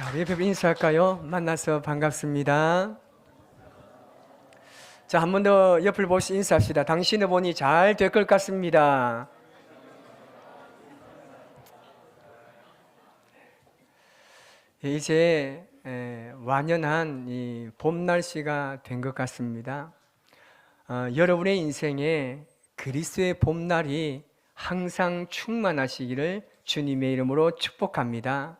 자, 우리 옆에 인사할까요? 만나서 반갑습니다. 자, 한 번 더 옆을 보시 인사합시다. 당신을 보니 잘 될 것 같습니다. 이제 완연한 이 봄 날씨가 된 것 같습니다. 여러분의 인생에 그리스도의 봄날이 항상 충만하시기를 주님의 이름으로 축복합니다.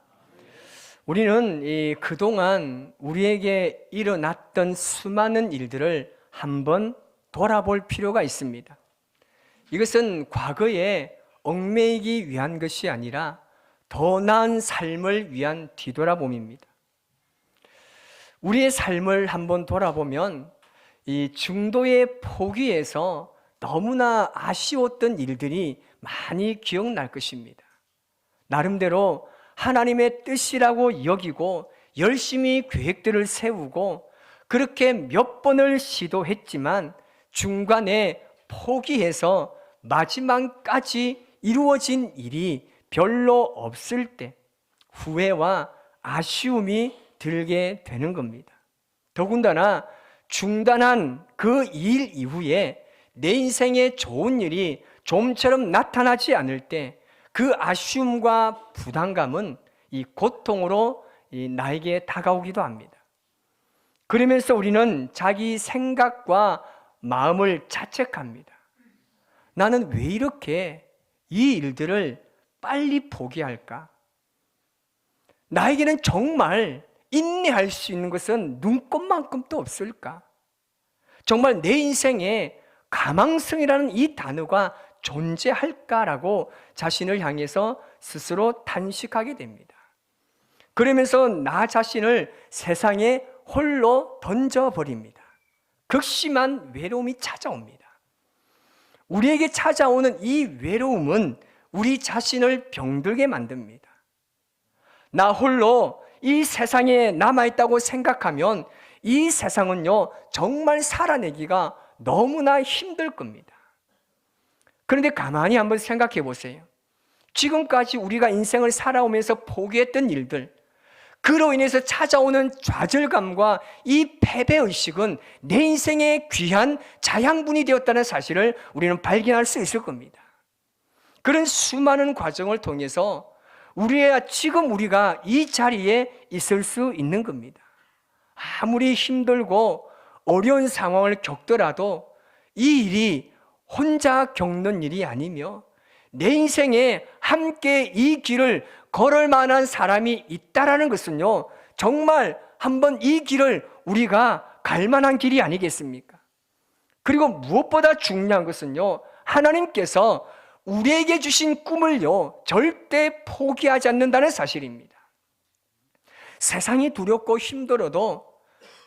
우리는 그동안 우리에게 일어났던 수많은 일들을 한번 돌아볼 필요가 있습니다. 이것은 과거에 얽매이기 위한 것이 아니라 더 나은 삶을 위한 뒤돌아봄입니다. 우리의 삶을 한번 돌아보면 이 중도의 포기에서 너무나 아쉬웠던 일들이 많이 기억날 것입니다. 나름대로 하나님의 뜻이라고 여기고 열심히 계획들을 세우고 그렇게 몇 번을 시도했지만 중간에 포기해서 마지막까지 이루어진 일이 별로 없을 때 후회와 아쉬움이 들게 되는 겁니다. 더군다나 중단한 그 일 이후에 내 인생에 좋은 일이 좀처럼 나타나지 않을 때 그 아쉬움과 부담감은 이 고통으로 나에게 다가오기도 합니다. 그러면서 우리는 자기 생각과 마음을 자책합니다. 나는 왜 이렇게 이 일들을 빨리 포기할까? 나에게는 정말 인내할 수 있는 것은 눈꼽만큼도 없을까? 정말 내 인생에 가망성이라는 이 단어가 존재할까라고 자신을 향해서 스스로 탄식하게 됩니다. 그러면서 나 자신을 세상에 홀로 던져버립니다. 극심한 외로움이 찾아옵니다. 우리에게 찾아오는 이 외로움은 우리 자신을 병들게 만듭니다. 나 홀로 이 세상에 남아있다고 생각하면 이 세상은요 정말 살아내기가 너무나 힘들 겁니다. 그런데 가만히 한번 생각해 보세요. 지금까지 우리가 인생을 살아오면서 포기했던 일들, 그로 인해서 찾아오는 좌절감과 이 패배의식은 내 인생의 귀한 자양분이 되었다는 사실을 우리는 발견할 수 있을 겁니다. 그런 수많은 과정을 통해서 지금 우리가 이 자리에 있을 수 있는 겁니다. 아무리 힘들고 어려운 상황을 겪더라도 이 일이 혼자 겪는 일이 아니며 내 인생에 함께 이 길을 걸을 만한 사람이 있다라는 것은요 정말 한번 이 길을 우리가 갈 만한 길이 아니겠습니까? 그리고 무엇보다 중요한 것은요 하나님께서 우리에게 주신 꿈을요 절대 포기하지 않는다는 사실입니다. 세상이 두렵고 힘들어도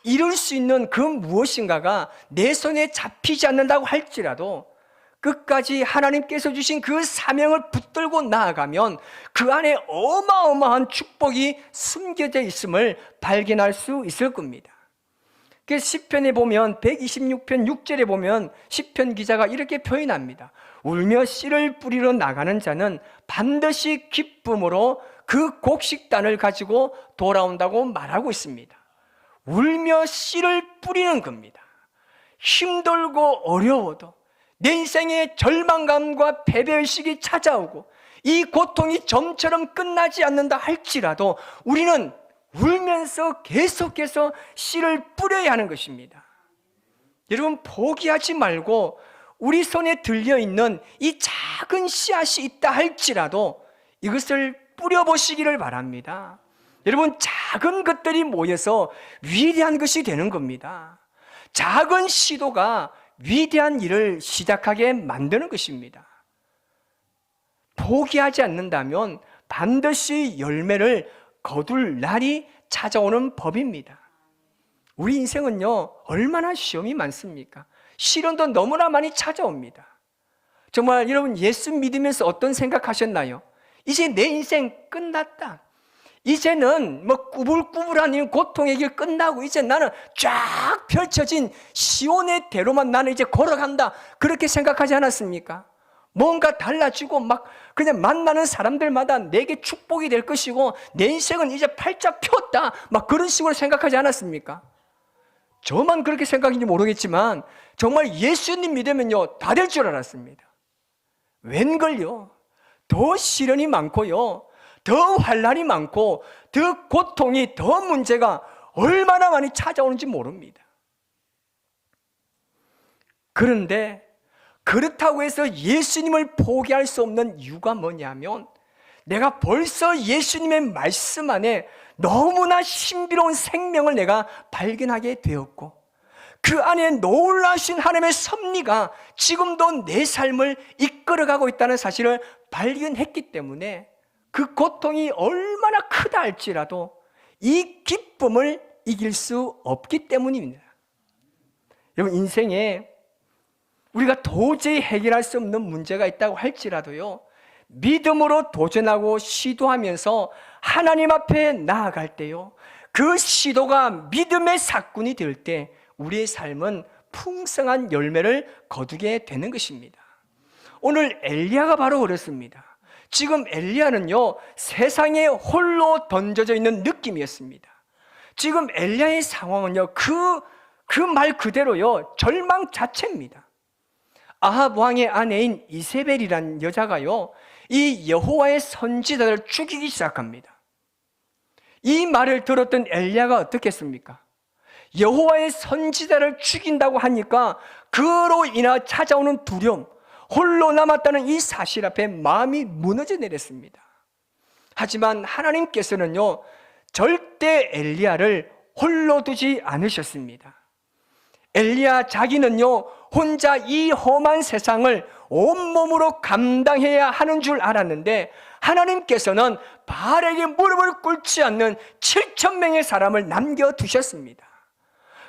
이룰 수 있는 그 무엇인가가 내 손에 잡히지 않는다고 할지라도 끝까지 하나님께서 주신 그 사명을 붙들고 나아가면 그 안에 어마어마한 축복이 숨겨져 있음을 발견할 수 있을 겁니다. 그 시편에 보면 126편 6절에 보면 시편 기자가 이렇게 표현합니다. 울며 씨를 뿌리러 나가는 자는 반드시 기쁨으로 그 곡식단을 가지고 돌아온다고 말하고 있습니다. 울며 씨를 뿌리는 겁니다. 힘들고 어려워도 내 인생에 절망감과 패배의식이 찾아오고 이 고통이 점처럼 끝나지 않는다 할지라도 우리는 울면서 계속해서 씨를 뿌려야 하는 것입니다. 여러분 포기하지 말고 우리 손에 들려있는 이 작은 씨앗이 있다 할지라도 이것을 뿌려보시기를 바랍니다. 여러분 작은 것들이 모여서 위대한 것이 되는 겁니다. 작은 시도가 위대한 일을 시작하게 만드는 것입니다. 포기하지 않는다면 반드시 열매를 거둘 날이 찾아오는 법입니다. 우리 인생은요 얼마나 시험이 많습니까? 시련도 너무나 많이 찾아옵니다. 정말 여러분 예수 믿으면서 어떤 생각하셨나요? 이제 내 인생 끝났다. 이제는 꾸불꾸불한 이 고통의 길 끝나고 이제 나는 쫙 펼쳐진 시온의 대로만 나는 이제 걸어간다. 그렇게 생각하지 않았습니까? 뭔가 달라지고 막 그냥 만나는 사람들마다 내게 축복이 될 것이고 내 인생은 이제 팔짝 폈다, 막 그런 식으로 생각하지 않았습니까? 저만 그렇게 생각인지 모르겠지만 정말 예수님 믿으면요 다 될 줄 알았습니다. 웬걸요? 더 시련이 많고요, 더 환난이 많고 더 고통이, 더 문제가 얼마나 많이 찾아오는지 모릅니다. 그런데 그렇다고 해서 예수님을 포기할 수 없는 이유가 뭐냐면, 내가 벌써 예수님의 말씀 안에 너무나 신비로운 생명을 내가 발견하게 되었고, 그 안에 놀라신 하나님의 섭리가 지금도 내 삶을 이끌어가고 있다는 사실을 발견했기 때문에 그 고통이 얼마나 크다 할지라도 이 기쁨을 이길 수 없기 때문입니다. 여러분, 인생에 우리가 도저히 해결할 수 없는 문제가 있다고 할지라도요, 믿음으로 도전하고 시도하면서 하나님 앞에 나아갈 때요, 그 시도가 믿음의 사건이 될 때 우리의 삶은 풍성한 열매를 거두게 되는 것입니다. 오늘 엘리야가 바로 그렇습니다. 지금 엘리야는요 세상에 홀로 던져져 있는 느낌이었습니다. 지금 엘리야의 상황은요 그 말 그대로요 절망 자체입니다. 아합 왕의 아내인 이세벨이란 여자가요 이 여호와의 선지자를 죽이기 시작합니다. 이 말을 들었던 엘리야가 어떻게 했습니까? 여호와의 선지자를 죽인다고 하니까 그로 인해 찾아오는 두려움, 홀로 남았다는 이 사실 앞에 마음이 무너져 내렸습니다. 하지만 하나님께서는요 절대 엘리야를 홀로 두지 않으셨습니다. 엘리야 자기는요 혼자 이 험한 세상을 온몸으로 감당해야 하는 줄 알았는데, 하나님께서는 바알에게 무릎을 꿇지 않는 7,000명의 사람을 남겨두셨습니다.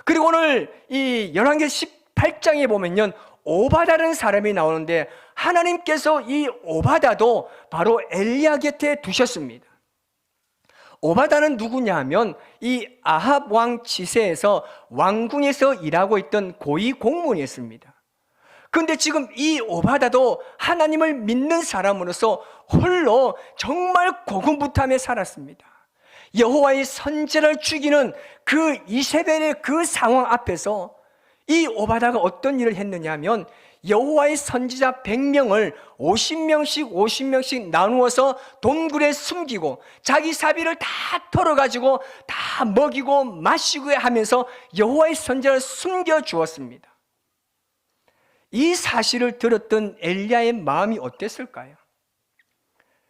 그리고 오늘 이 열왕기 18장에 보면요 오바다라는 사람이 나오는데, 하나님께서 이 오바다도 바로 엘리야 곁에 두셨습니다. 오바다는 누구냐 하면 이 아합 왕 지세에서 왕궁에서 일하고 있던 고위 공무원이었습니다. 그런데 지금 이 오바다도 하나님을 믿는 사람으로서 홀로 정말 고군분투하며 살았습니다. 여호와의 선지자를 죽이는 그 이세벨의 그 상황 앞에서 이 오바다가 어떤 일을 했느냐 하면, 여호와의 선지자 100명을 50명씩 나누어서 동굴에 숨기고 자기 사비를 다 털어가지고 다 먹이고 마시고 하면서 여호와의 선지자를 숨겨주었습니다. 이 사실을 들었던 엘리야의 마음이 어땠을까요?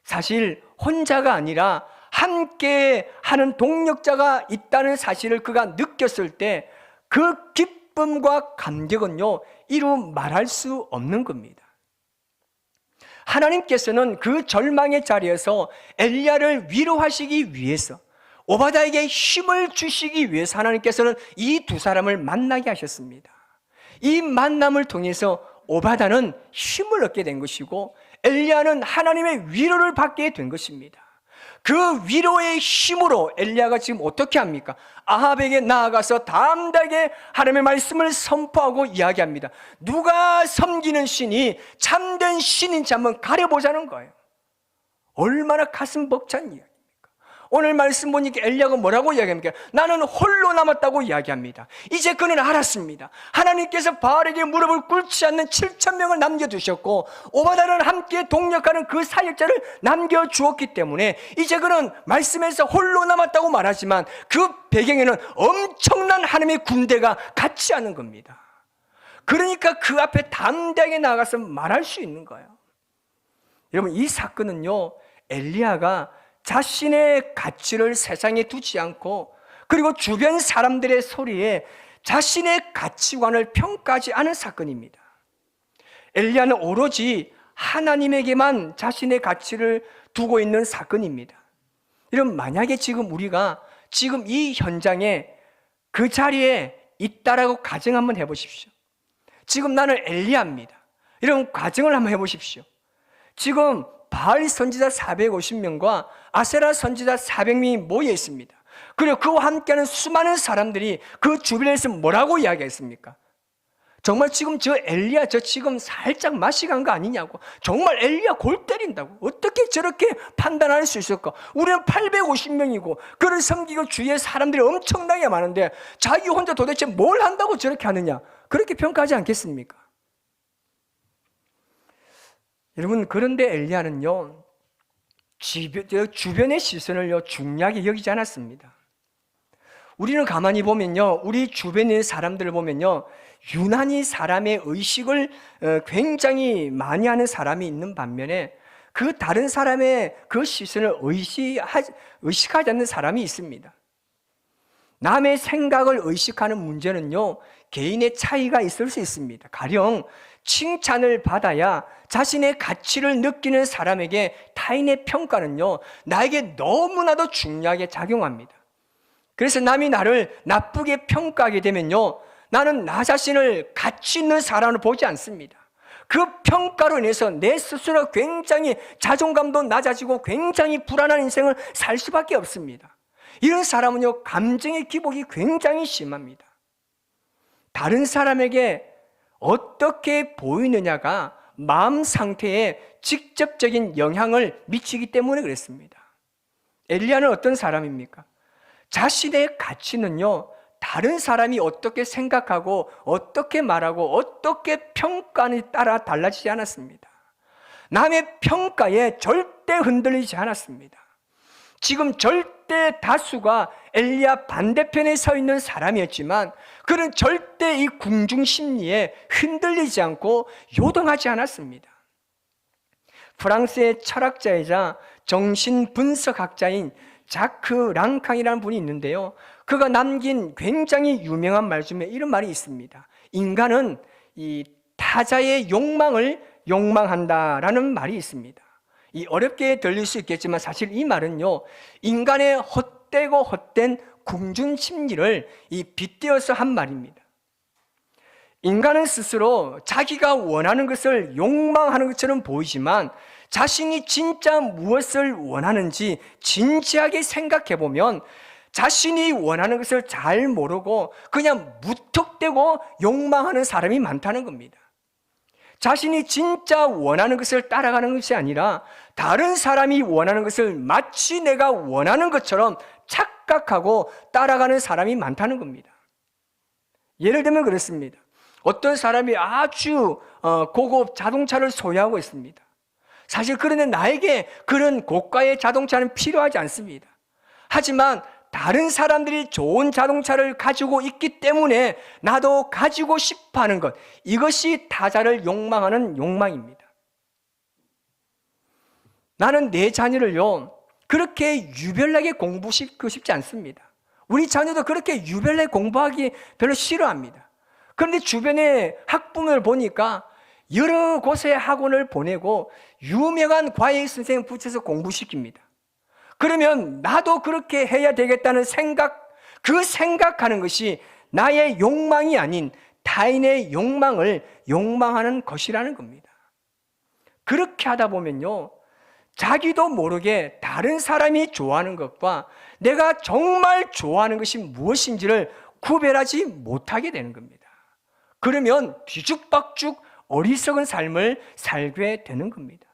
사실 혼자가 아니라 함께 하는 동력자가 있다는 사실을 그가 느꼈을 때 그 기쁨과 감격은요 이루 말할 수 없는 겁니다. 하나님께서는 그 절망의 자리에서 엘리야를 위로하시기 위해서, 오바다에게 힘을 주시기 위해서 하나님께서는 이 두 사람을 만나게 하셨습니다. 이 만남을 통해서 오바다는 힘을 얻게 된 것이고 엘리야는 하나님의 위로를 받게 된 것입니다. 그 위로의 힘으로 엘리야가 지금 어떻게 합니까? 아합에게 나아가서 담대하게 하나님의 말씀을 선포하고 이야기합니다. 누가 섬기는 신이 참된 신인지 한번 가려보자는 거예요. 얼마나 가슴 벅찬 이야기입니까? 오늘 말씀 보니까 엘리야가 뭐라고 이야기합니까? 나는 홀로 남았다고 이야기합니다. 이제 그는 알았습니다. 하나님께서 바알에게 무릎을 꿇지 않는 7,000명을 남겨두셨고 오바다는 함께 동력하는 그 사역자를 남겨주었기 때문에 이제 그는 말씀에서 홀로 남았다고 말하지만 그 배경에는 엄청난 하나님의 군대가 같이 하는 겁니다. 그러니까 그 앞에 담대하게 나가서 말할 수 있는 거예요. 여러분, 이 사건은요 엘리야가 자신의 가치를 세상에 두지 않고, 그리고 주변 사람들의 소리에 자신의 가치관을 평가하지 않은 사건입니다. 엘리야는 오로지 하나님에게만 자신의 가치를 두고 있는 사건입니다. 여러분, 만약에 지금 우리가 지금 이 현장에 그 자리에 있다라고 가정 한번 해보십시오. 지금 나는 엘리야입니다. 여러분, 가정을 한번 해보십시오. 지금 바알 선지자 450명과 아세라 선지자 400명이 모여 있습니다. 그리고 그와 함께하는 수많은 사람들이 그 주변에서 뭐라고 이야기했습니까? 정말 지금 저 엘리야 저 지금 살짝 맛이 간 거 아니냐고. 정말 엘리야 골 때린다고. 어떻게 저렇게 판단할 수 있을까? 우리는 850명이고 그를 섬기고 주위에 사람들이 엄청나게 많은데 자기 혼자 도대체 뭘 한다고 저렇게 하느냐? 그렇게 평가하지 않겠습니까? 여러분, 그런데 엘리야는요 주변의 시선을요 중요하게 여기지 않았습니다. 우리는 가만히 보면요, 우리 주변에 있는 사람들을 보면요, 유난히 사람의 의식을 굉장히 많이 하는 사람이 있는 반면에 그 다른 사람의 그 시선을 의식하지 않는 사람이 있습니다. 남의 생각을 의식하는 문제는요, 개인의 차이가 있을 수 있습니다. 가령 칭찬을 받아야 자신의 가치를 느끼는 사람에게 타인의 평가는요, 나에게 너무나도 중요하게 작용합니다. 그래서 남이 나를 나쁘게 평가하게 되면요, 나는 나 자신을 가치 있는 사람으로 보지 않습니다. 그 평가로 인해서 내 스스로 굉장히 자존감도 낮아지고 굉장히 불안한 인생을 살 수밖에 없습니다. 이런 사람은요, 감정의 기복이 굉장히 심합니다. 다른 사람에게 어떻게 보이느냐가 마음 상태에 직접적인 영향을 미치기 때문에 그렇습니다. 엘리야는 어떤 사람입니까? 자신의 가치는요, 다른 사람이 어떻게 생각하고 어떻게 말하고 어떻게 평가하느냐에 따라 달라지지 않았습니다. 남의 평가에 절대 흔들리지 않았습니다. 지금 절대 다수가 엘리야 반대편에 서 있는 사람이었지만 그는 절대 이 궁중 심리에 흔들리지 않고 요동하지 않았습니다. 프랑스의 철학자이자 정신분석학자인 자크 랑캉이라는 분이 있는데요, 그가 남긴 굉장히 유명한 말 중에 이런 말이 있습니다. 인간은 이 타자의 욕망을 욕망한다라는 말이 있습니다. 이 어렵게 들릴 수 있겠지만 사실 이 말은요, 인간의 헛되고 헛된 궁중 심리를 빗대어서 한 말입니다. 인간은 스스로 자기가 원하는 것을 욕망하는 것처럼 보이지만 자신이 진짜 무엇을 원하는지 진지하게 생각해 보면 자신이 원하는 것을 잘 모르고 그냥 무턱대고 욕망하는 사람이 많다는 겁니다. 자신이 진짜 원하는 것을 따라가는 것이 아니라 다른 사람이 원하는 것을 마치 내가 원하는 것처럼 착각하고 따라가는 사람이 많다는 겁니다. 예를 들면 그렇습니다. 어떤 사람이 아주 고급 자동차를 소유하고 있습니다. 사실 그런데 나에게 그런 고가의 자동차는 필요하지 않습니다. 하지만 다른 사람들이 좋은 자동차를 가지고 있기 때문에 나도 가지고 싶어 하는 것, 이것이 타자를 욕망하는 욕망입니다. 나는 내 자녀를요, 그렇게 유별나게 공부시키고 싶지 않습니다. 우리 자녀도 그렇게 유별나게 공부하기 별로 싫어합니다. 그런데 주변에 학부모를 보니까 여러 곳에 학원을 보내고 유명한 과외 선생님 붙여서 공부시킵니다. 그러면 나도 그렇게 해야 되겠다는 생각, 그 생각하는 것이 나의 욕망이 아닌 타인의 욕망을 욕망하는 것이라는 겁니다. 그렇게 하다 보면요, 자기도 모르게 다른 사람이 좋아하는 것과 내가 정말 좋아하는 것이 무엇인지를 구별하지 못하게 되는 겁니다. 그러면 뒤죽박죽 어리석은 삶을 살게 되는 겁니다.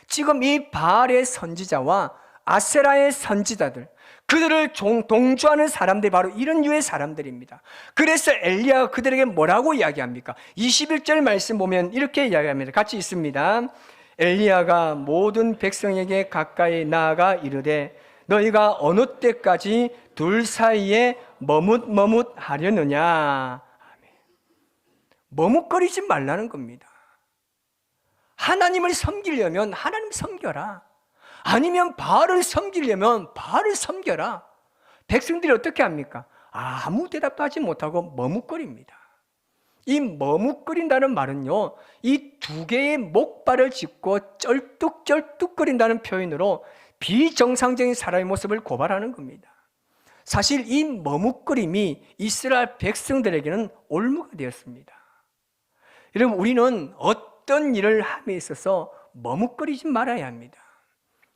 지금 이 바알의 선지자와 아세라의 선지자들, 그들을 동조하는 사람들이 바로 이런 류의 사람들입니다. 그래서 엘리야가 그들에게 뭐라고 이야기합니까? 21절 말씀 보면 이렇게 이야기합니다. 같이 있습니다. 엘리야가 모든 백성에게 가까이 나아가 이르되 너희가 어느 때까지 둘 사이에 머뭇머뭇하려느냐. 머뭇거리지 말라는 겁니다. 하나님을 섬기려면 하나님 섬겨라. 아니면 바알을 섬기려면 바알을 섬겨라. 백성들이 어떻게 합니까? 아무 대답도 하지 못하고 머뭇거립니다. 이 머뭇거린다는 말은요, 이 두 개의 목발을 짚고 쩔뚝쩔뚝거린다는 표현으로 비정상적인 사람의 모습을 고발하는 겁니다. 사실 이 머뭇거림이 이스라엘 백성들에게는 올무가 되었습니다. 여러분, 우리는 어떤 일을 함에 있어서 머뭇거리지 말아야 합니다.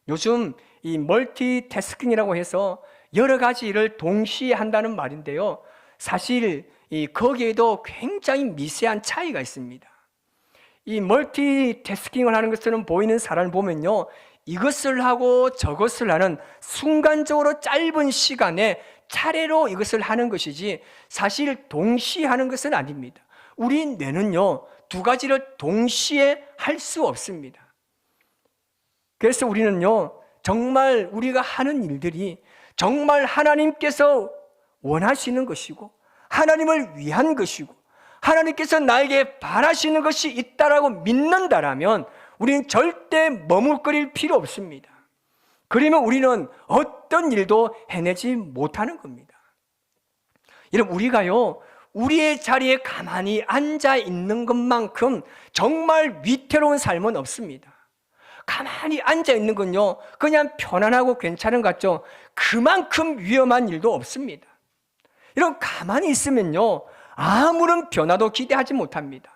요즘 이 멀티태스킹이라고 해서 여러 가지 일을 동시에 한다는 말인데요, 사실 거기에도 굉장히 미세한 차이가 있습니다. 이 멀티태스킹을 하는 것처럼 보이는 사람을 보면요, 이것을 하고 저것을 하는 순간적으로 짧은 시간에 차례로 이것을 하는 것이지 사실 동시에 하는 것은 아닙니다. 우리 뇌는요, 두 가지를 동시에 할 수 없습니다. 그래서 우리는요, 정말 우리가 하는 일들이 정말 하나님께서 원하시는 것이고 하나님을 위한 것이고 하나님께서 나에게 바라시는 것이 있다라고 믿는다라면 우리는 절대 머뭇거릴 필요 없습니다. 그러면 우리는 어떤 일도 해내지 못하는 겁니다. 여러분, 우리가요, 우리의 자리에 가만히 앉아 있는 것만큼 정말 위태로운 삶은 없습니다. 가만히 앉아 있는 건요, 그냥 편안하고 괜찮은 것 같죠? 그만큼 위험한 일도 없습니다. 이런 가만히 있으면요, 아무런 변화도 기대하지 못합니다.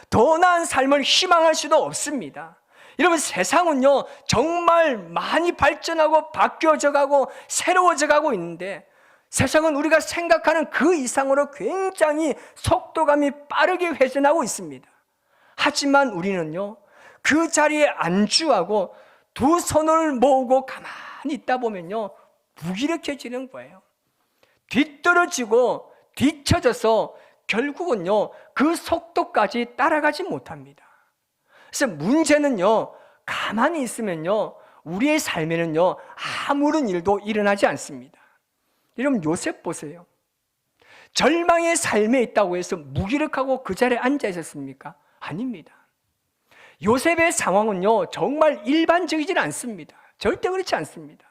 더 나은 삶을 희망할 수도 없습니다. 여러분, 세상은요, 정말 많이 발전하고 바뀌어져 가고 새로워져 가고 있는데 세상은 우리가 생각하는 그 이상으로 굉장히 속도감이 빠르게 회전하고 있습니다. 하지만 우리는요, 그 자리에 안주하고 두 손을 모으고 가만히 있다 보면요, 무기력해지는 거예요. 뒤떨어지고 뒤처져서 결국은요, 그 속도까지 따라가지 못합니다. 그래서 문제는요, 가만히 있으면요, 우리의 삶에는요, 아무런 일도 일어나지 않습니다. 여러분, 요셉 보세요. 절망의 삶에 있다고 해서 무기력하고 그 자리에 앉아 있었습니까? 아닙니다. 요셉의 상황은요, 정말 일반적이진 않습니다. 절대 그렇지 않습니다.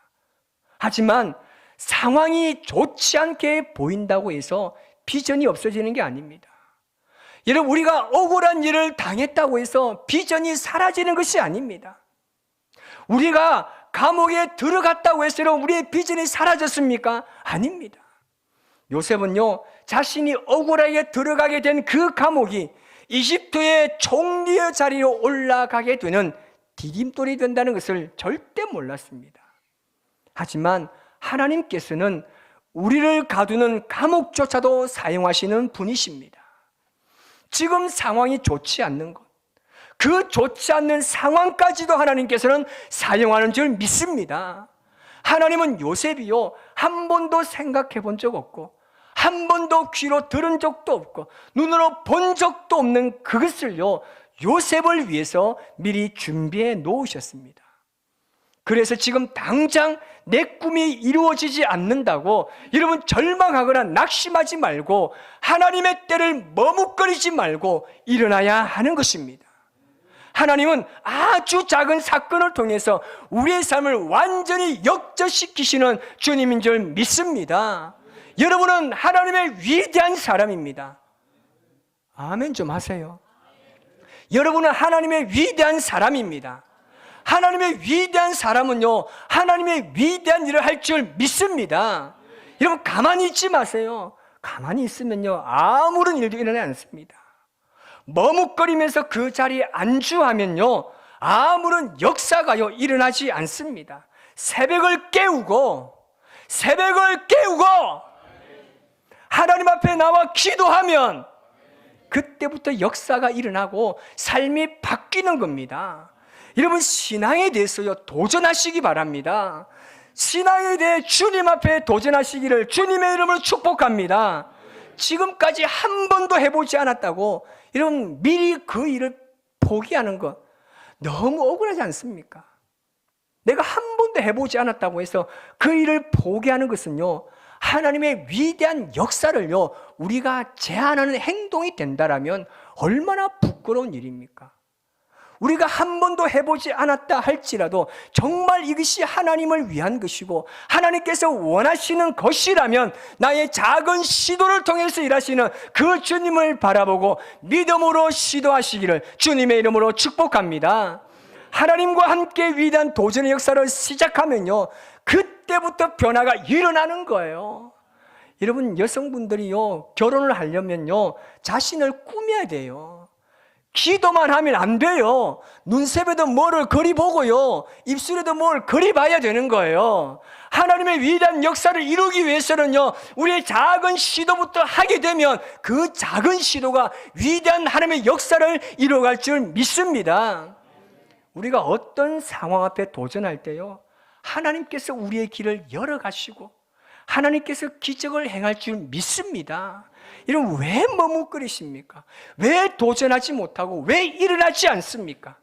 하지만 상황이 좋지 않게 보인다고 해서 비전이 없어지는 게 아닙니다. 여러분, 우리가 억울한 일을 당했다고 해서 비전이 사라지는 것이 아닙니다. 우리가 감옥에 들어갔다고 해서 우리의 비전이 사라졌습니까? 아닙니다. 요셉은요, 자신이 억울하게 들어가게 된 그 감옥이 이집트의 총리의 자리로 올라가게 되는 디딤돌이 된다는 것을 절대 몰랐습니다. 하지만 하나님께서는 우리를 가두는 감옥조차도 사용하시는 분이십니다. 지금 상황이 좋지 않는 것, 그 좋지 않는 상황까지도 하나님께서는 사용하는 줄 믿습니다. 하나님은 요셉이요, 한 번도 생각해 본 적 없고 한 번도 귀로 들은 적도 없고 눈으로 본 적도 없는 그것을요, 요셉을 위해서 미리 준비해 놓으셨습니다. 그래서 지금 당장 내 꿈이 이루어지지 않는다고 여러분 절망하거나 낙심하지 말고 하나님의 때를 머뭇거리지 말고 일어나야 하는 것입니다. 하나님은 아주 작은 사건을 통해서 우리의 삶을 완전히 역전시키시는 주님인 줄 믿습니다. 여러분은 하나님의 위대한 사람입니다. 아멘 좀 하세요. 여러분은 하나님의 위대한 사람입니다. 하나님의 위대한 사람은요, 하나님의 위대한 일을 할 줄 믿습니다. 여러분, 가만히 있지 마세요. 가만히 있으면요, 아무런 일도 일어나지 않습니다. 머뭇거리면서 그 자리에 안주하면요, 아무런 역사가요, 일어나지 않습니다. 새벽을 깨우고 하나님 앞에 나와 기도하면 그때부터 역사가 일어나고 삶이 바뀌는 겁니다. 여러분, 신앙에 대해서요, 도전하시기 바랍니다. 신앙에 대해 주님 앞에 도전하시기를 주님의 이름으로 축복합니다. 지금까지 한 번도 해보지 않았다고 여러분 미리 그 일을 포기하는 것 너무 억울하지 않습니까? 내가 한 번도 해보지 않았다고 해서 그 일을 포기하는 것은요, 하나님의 위대한 역사를요, 우리가 제한하는 행동이 된다라면 얼마나 부끄러운 일입니까? 우리가 한 번도 해보지 않았다 할지라도 정말 이것이 하나님을 위한 것이고 하나님께서 원하시는 것이라면 나의 작은 시도를 통해서 일하시는 그 주님을 바라보고 믿음으로 시도하시기를 주님의 이름으로 축복합니다. 하나님과 함께 위대한 도전의 역사를 시작하면요, 그때부터 변화가 일어나는 거예요. 여러분, 여성분들이요, 결혼을 하려면요, 자신을 꾸며야 돼요. 기도만 하면 안 돼요. 눈썹에도 뭐를 그리 보고요, 입술에도 뭘 그리 봐야 되는 거예요. 하나님의 위대한 역사를 이루기 위해서는요, 우리의 작은 시도부터 하게 되면 그 작은 시도가 위대한 하나님의 역사를 이루어갈 줄 믿습니다. 우리가 어떤 상황 앞에 도전할 때요, 하나님께서 우리의 길을 열어가시고 하나님께서 기적을 행할 줄 믿습니다. 이런 왜 머뭇거리십니까? 왜 도전하지 못하고 왜 일어나지 않습니까?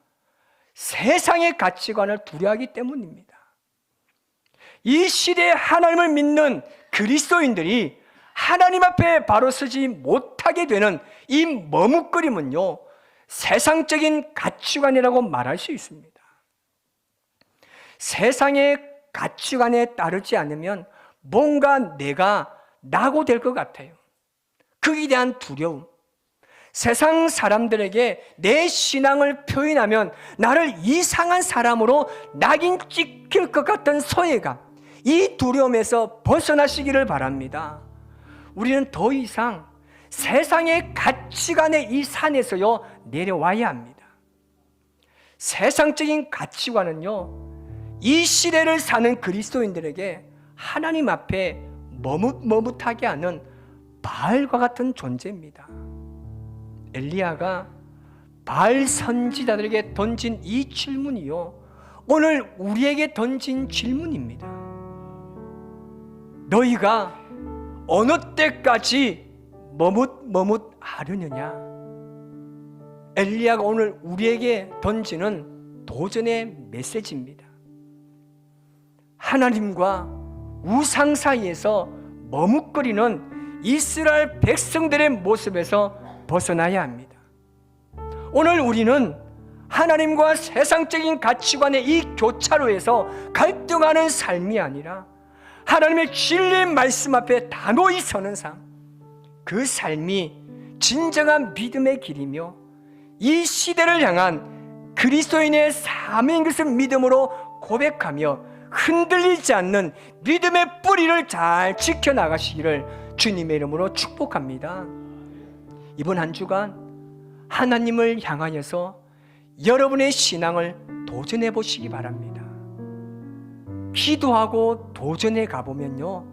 세상의 가치관을 두려워하기 때문입니다. 이 시대에 하나님을 믿는 그리스도인들이 하나님 앞에 바로 서지 못하게 되는 이 머뭇거림은요, 세상적인 가치관이라고 말할 수 있습니다. 세상의 가치관에 따르지 않으면 뭔가 내가 낙오될 것 같아요. 거기에 대한 두려움, 세상 사람들에게 내 신앙을 표현하면 나를 이상한 사람으로 낙인 찍힐 것 같은 소외감, 이 두려움에서 벗어나시기를 바랍니다. 우리는 더 이상 세상의 가치관의 이 산에서요 내려와야 합니다. 세상적인 가치관은요, 이 시대를 사는 그리스도인들에게 하나님 앞에 머뭇머뭇하게 하는 바알과 같은 존재입니다. 엘리야가 바알 선지자들에게 던진 이 질문이요, 오늘 우리에게 던진 질문입니다. 너희가 어느 때까지 머뭇하려느냐? 엘리야가 오늘 우리에게 던지는 도전의 메시지입니다. 하나님과 우상 사이에서 머뭇거리는 이스라엘 백성들의 모습에서 벗어나야 합니다. 오늘 우리는 하나님과 세상적인 가치관의 이 교차로에서 갈등하는 삶이 아니라 하나님의 진리의 말씀 앞에 단호히 서는 삶, 그 삶이 진정한 믿음의 길이며 이 시대를 향한 그리스도인의 삶인 것을 믿음으로 고백하며 흔들리지 않는 믿음의 뿌리를 잘 지켜나가시기를 주님의 이름으로 축복합니다. 이번 한 주간 하나님을 향하여서 여러분의 신앙을 도전해 보시기 바랍니다. 기도하고 도전해 가보면요,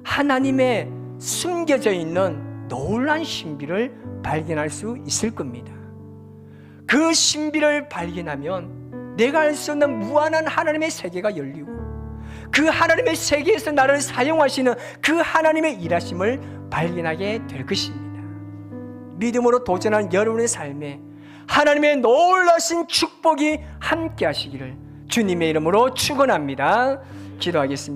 하나님의 숨겨져 있는 놀라운 신비를 발견할 수 있을 겁니다. 그 신비를 발견하면 내가 알 수 없는 무한한 하나님의 세계가 열리고 그 하나님의 세계에서 나를 사용하시는 그 하나님의 일하심을 발견하게 될 것입니다. 믿음으로 도전한 여러분의 삶에 하나님의 놀라신 축복이 함께 하시기를 주님의 이름으로 축원합니다. 기도하겠습니다.